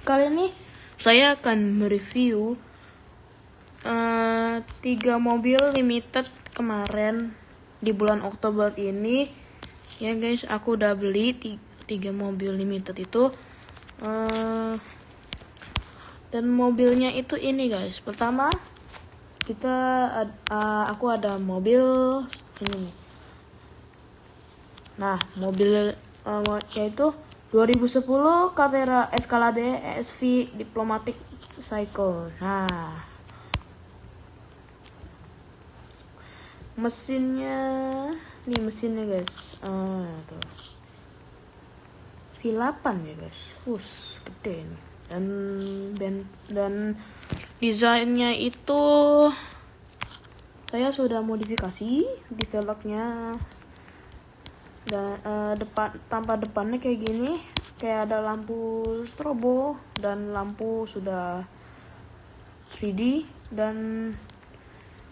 Kali ini saya akan mereview 3 mobil limited kemarin di bulan Oktober ini. Ya guys, aku udah beli 3 mobil limited itu. Dan mobilnya itu ini guys. Pertama, aku ada mobil ini nih. Nah, mobil yaitu 2010 Carrera Escalade ESV Diplomatic Cycle. Nah, mesinnya guys. Tuh. V8 ya guys. Gede nih. Dan desainnya itu saya sudah modifikasi di velgnya. Dan tampak depannya kayak gini, kayak ada lampu strobo dan lampu sudah 3D, dan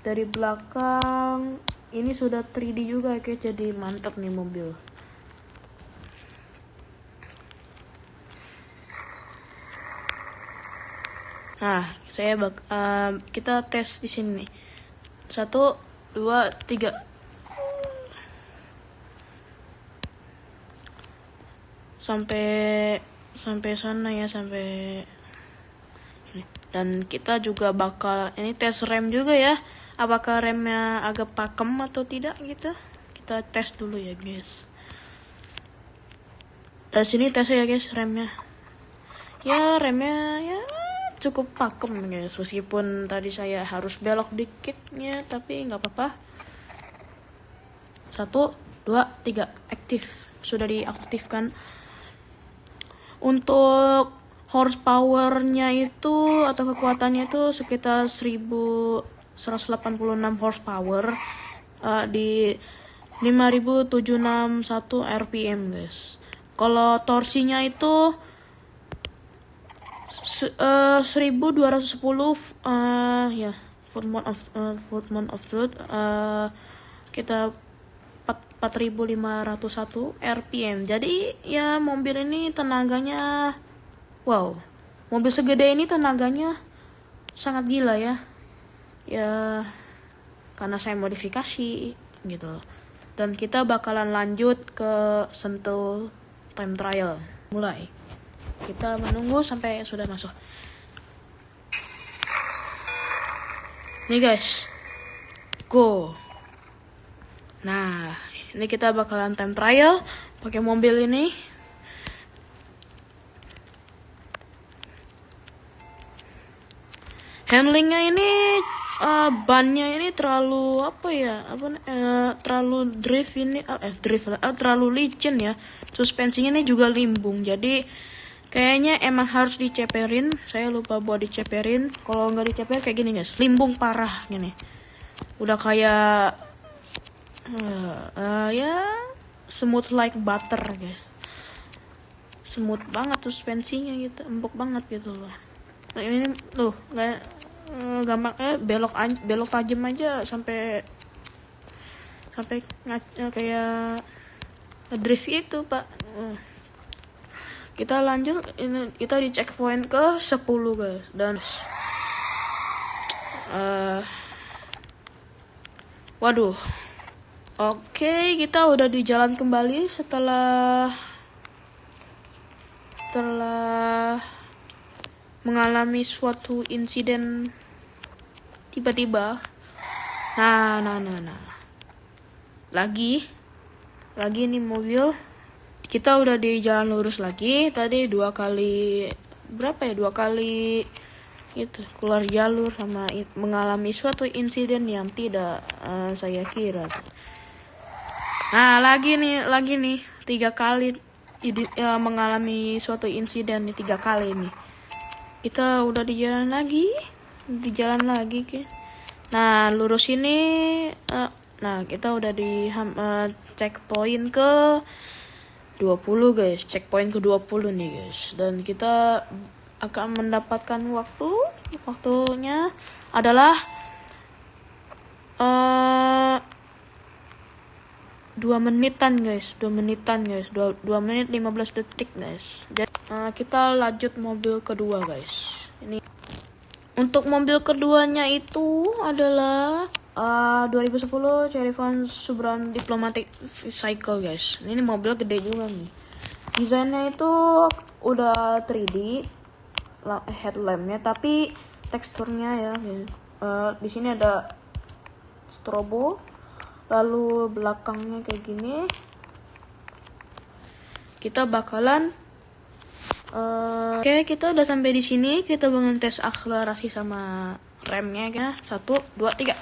dari belakang ini sudah 3D juga, kayak jadi mantap nih mobil. Nah, kita tes di sini nih. 1, 2, 3. Sampai sana ya, sampai ini. Dan kita juga bakal ini tes rem juga ya, apakah remnya agak pakem atau tidak gitu. Kita tes dulu ya guys. Dari sini tes ya guys, remnya ya cukup pakem guys, meskipun tadi saya harus belok dikitnya, tapi nggak apa-apa. 1, 2, 3, aktif. Sudah diaktifkan. Untuk horsepower-nya itu atau kekuatannya itu sekitar 1186 horsepower di 5761 rpm guys. Kalau torsinya itu 1210 ya, foot of truth, kita 4501 rpm. Jadi ya mobil ini tenaganya mobil segede ini tenaganya sangat gila ya. Ya karena saya modifikasi gitu. Dan kita bakalan lanjut ke Sentul time trial. Mulai. Kita menunggu sampai sudah masuk. Nih guys. Go. Nah, ini kita bakalan time trial pakai mobil ini. Handlingnya ini bannya ini terlalu terlalu terlalu licin ya. Suspensinya ini juga limbung. Jadi kayaknya emang harus diceperin. Saya lupa buat diceperin. Kalau nggak diceper kayak gini guys, limbung parah gini. Udah kayak ya smooth like butter guys. Smooth banget suspensinya gitu, empuk banget gitu loh. Nah, ini tuh kayak gampang belok tajam aja sampai kayak drift itu pak. Kita lanjut, ini kita di checkpoint ke 10 guys. Dan waduh. Oke, kita udah di jalan kembali setelah mengalami suatu insiden tiba-tiba. Nah. Lagi nih mobil. Kita udah di jalan lurus lagi. Tadi 2 kali itu keluar jalur sama mengalami suatu insiden yang tidak saya kira. Nah, lagi nih 3 kali mengalami suatu insiden nih 3 kali nih. Kita udah di jalan lagi kan. Nah, lurus ini nah, kita udah di checkpoint ke 20 guys. Checkpoint ke 20 nih guys. Dan kita akan mendapatkan waktunya adalah 2 menitan guys, 2 menit 15 detik guys. Jadi kita lanjut mobil kedua guys. Ini untuk mobil keduanya itu adalah 2010 Cherry Van Subaru Diplomatic Cycle guys. Ini mobil gede juga nih. Desainnya itu udah 3D headlampnya, tapi teksturnya ya di sini ada strobo, lalu belakangnya kayak gini. Kita bakalan oke, kita udah sampai di sini. Kita bangun tes akselerasi sama remnya ya. 1, 2, 3.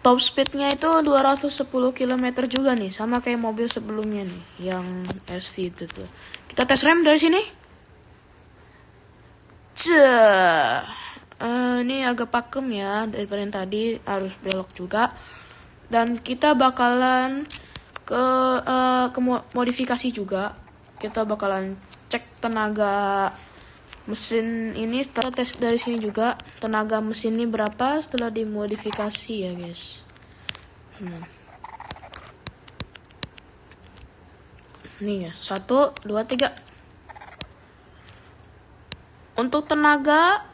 Top speednya itu 210 km juga nih, sama kayak mobil sebelumnya nih, yang SV itu tuh. Kita tes rem dari sini. Ini agak pakem ya daripada yang tadi, harus belok juga. Dan kita bakalan ke modifikasi juga. Kita bakalan cek tenaga mesin ini setelah tes dari sini juga. Tenaga mesin ini berapa setelah dimodifikasi ya guys. Nih ya, 1, 2, 3. Untuk tenaga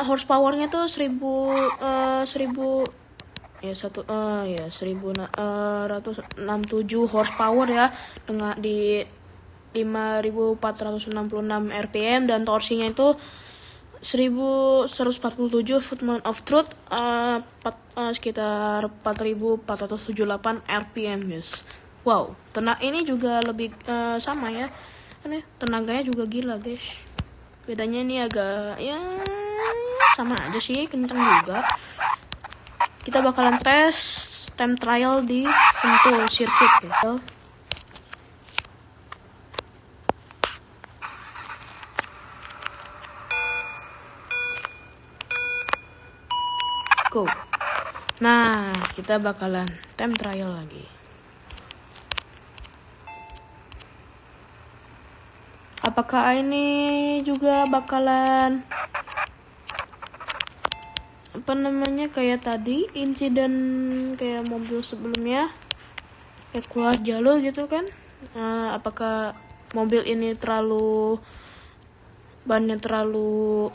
horsepowernya tuh 1167 horsepower ya, dengan di 5466 rpm, dan torsinya itu 1147 footman of truth, sekitar 4478 rpm guys. Wow, ini juga lebih sama ya. Ini tenaganya juga gila guys. Bedanya ini agak ya sama aja sih, kenceng juga. Kita bakalan tes time trial di Sentul Circuit ya. Go. Nah, kita bakalan time trial lagi. Apakah ini juga bakalan kayak tadi, insiden kayak mobil sebelumnya, kayak keluar jalur gitu kan? Apakah mobil ini bannya terlalu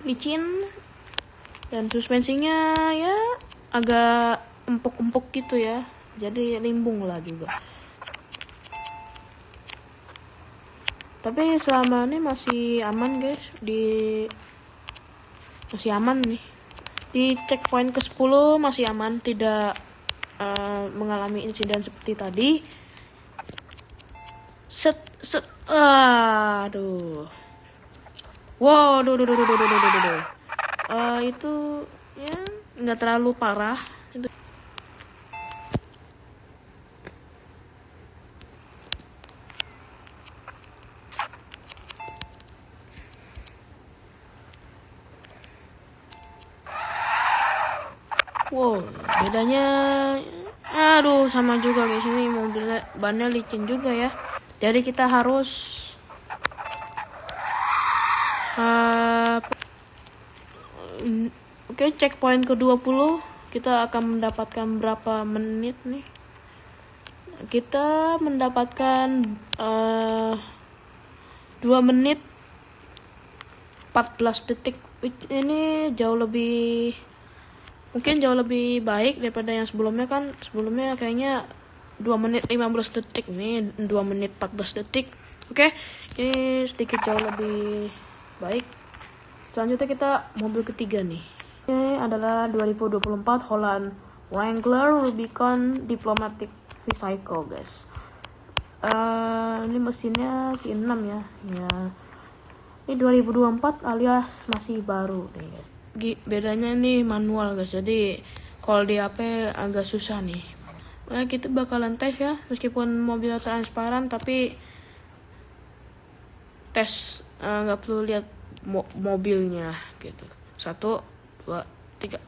licin, dan suspensinya ya agak empuk-empuk gitu ya, jadi limbung lah juga. Tapi selama ini masih aman guys, masih aman nih. Di checkpoint ke-10 masih aman, tidak mengalami insiden seperti tadi. Aduh. Wow, itu ya nggak terlalu parah. Wow, bedanya aduh sama juga guys, ini mobilnya bannya licin juga ya. Jadi kita harus oke, checkpoint ke-20 kita akan mendapatkan berapa menit nih? Kita mendapatkan 2 menit 14 detik. Ini mungkin jauh lebih baik daripada yang sebelumnya kan. Sebelumnya kayaknya 2 menit 15 detik, nih 2 menit 14 detik. Oke, ini sedikit jauh lebih baik. Selanjutnya kita mobil ketiga nih. Ini adalah 2024 Holland Wrangler Rubicon Diplomatic V-Cycle guys. Ini mesinnya V6 ya. Ini 2024 alias masih baru deh guys. Bedanya nih manual guys, jadi kalau di HP agak susah nih. Nah, kita bakalan tes ya, meskipun mobilnya transparan tapi tes nggak perlu lihat mobilnya gitu. 1, 2, 3.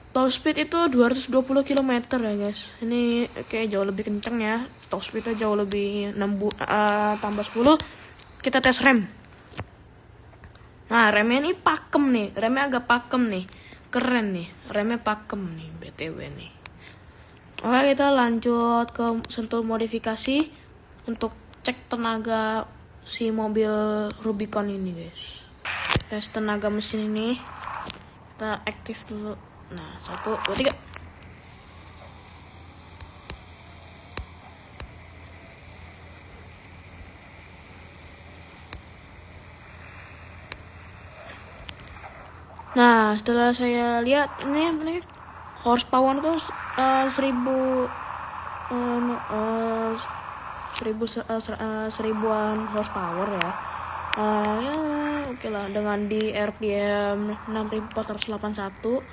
Top speed itu 220 km ya guys. Ini kayak jauh lebih kenceng ya. Top speednya jauh lebih tambah 10 kita tes rem. Nah, remnya ini pakem nih, remnya agak pakem nih, keren nih, remnya pakem nih, BTW nih. Oke, kita lanjut ke sentuh modifikasi untuk cek tenaga si mobil Rubicon ini, guys. Tes tenaga mesin ini, kita aktif dulu. Nah, 1, 2, 3. Nah, setelah saya lihat ini horsepower tuh 1000-an horsepower ya. Ya oke lah, dengan di RPM 6481.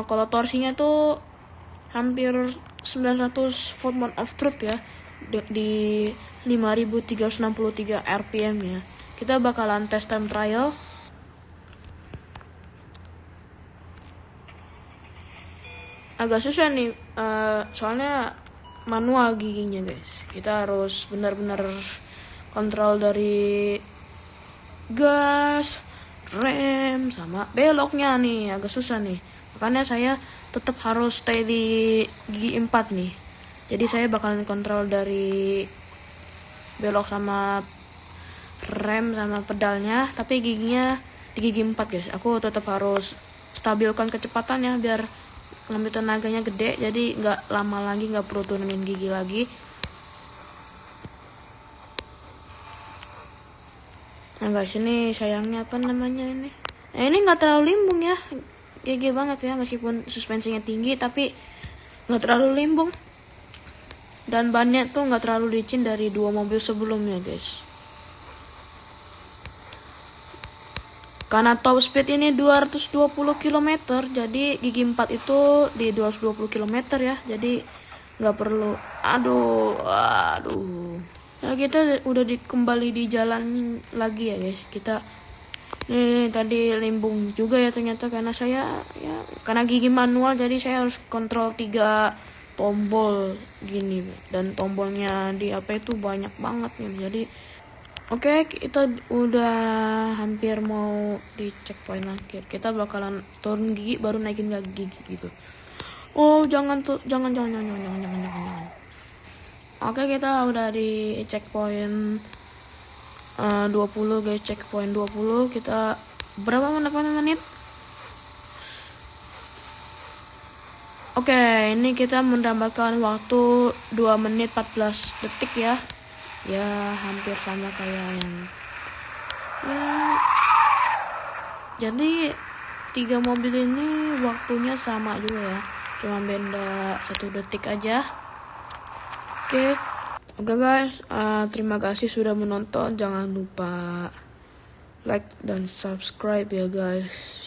Kalau torsinya tuh hampir 900 Fort of Truth ya, di 5363 RPM ya. Kita bakalan tes time trial. Agak susah nih, soalnya manual giginya, guys. Kita harus benar-benar kontrol dari gas, rem, sama beloknya nih, agak susah nih. Makanya saya tetap harus stay di gigi 4 nih. Jadi saya bakalan kontrol dari belok sama rem sama pedalnya, tapi giginya di gigi 4, guys. Aku tetap harus stabilkan kecepatannya biar ngambil tenaganya gede, jadi nggak lama lagi, nggak perlu turunin gigi lagi. Nah guys, ini sayangnya apa namanya ini? Nah, ini nggak terlalu limbung ya, GG banget ya, meskipun suspensinya tinggi tapi nggak terlalu limbung. Dan bannya tuh nggak terlalu licin dari 2 mobil sebelumnya, guys. Karena top speed ini 220 km, jadi gigi 4 itu di 220 km ya, jadi nggak perlu. Aduh. Nah, kita udah kembali di jalan lagi ya, guys. Kita nih tadi limbung juga ya ternyata, karena karena gigi manual, jadi saya harus kontrol 3 tombol gini, dan tombolnya di apa itu banyak banget nih. Jadi oke, kita udah hampir mau di checkpoint akhir. Kita bakalan turun gigi baru naikin gigi gitu. Oh, jangan. Oke, kita udah di checkpoint 20, guys. Checkpoint 20. Kita berapa menit? Oke, ini kita mendapatkan waktu 2 menit 14 detik ya. Ya hampir sama kayak yang jadi 3 mobil ini waktunya sama juga ya, cuma beda 1 detik aja. Oke guys, terima kasih sudah menonton. Jangan lupa like dan subscribe ya guys.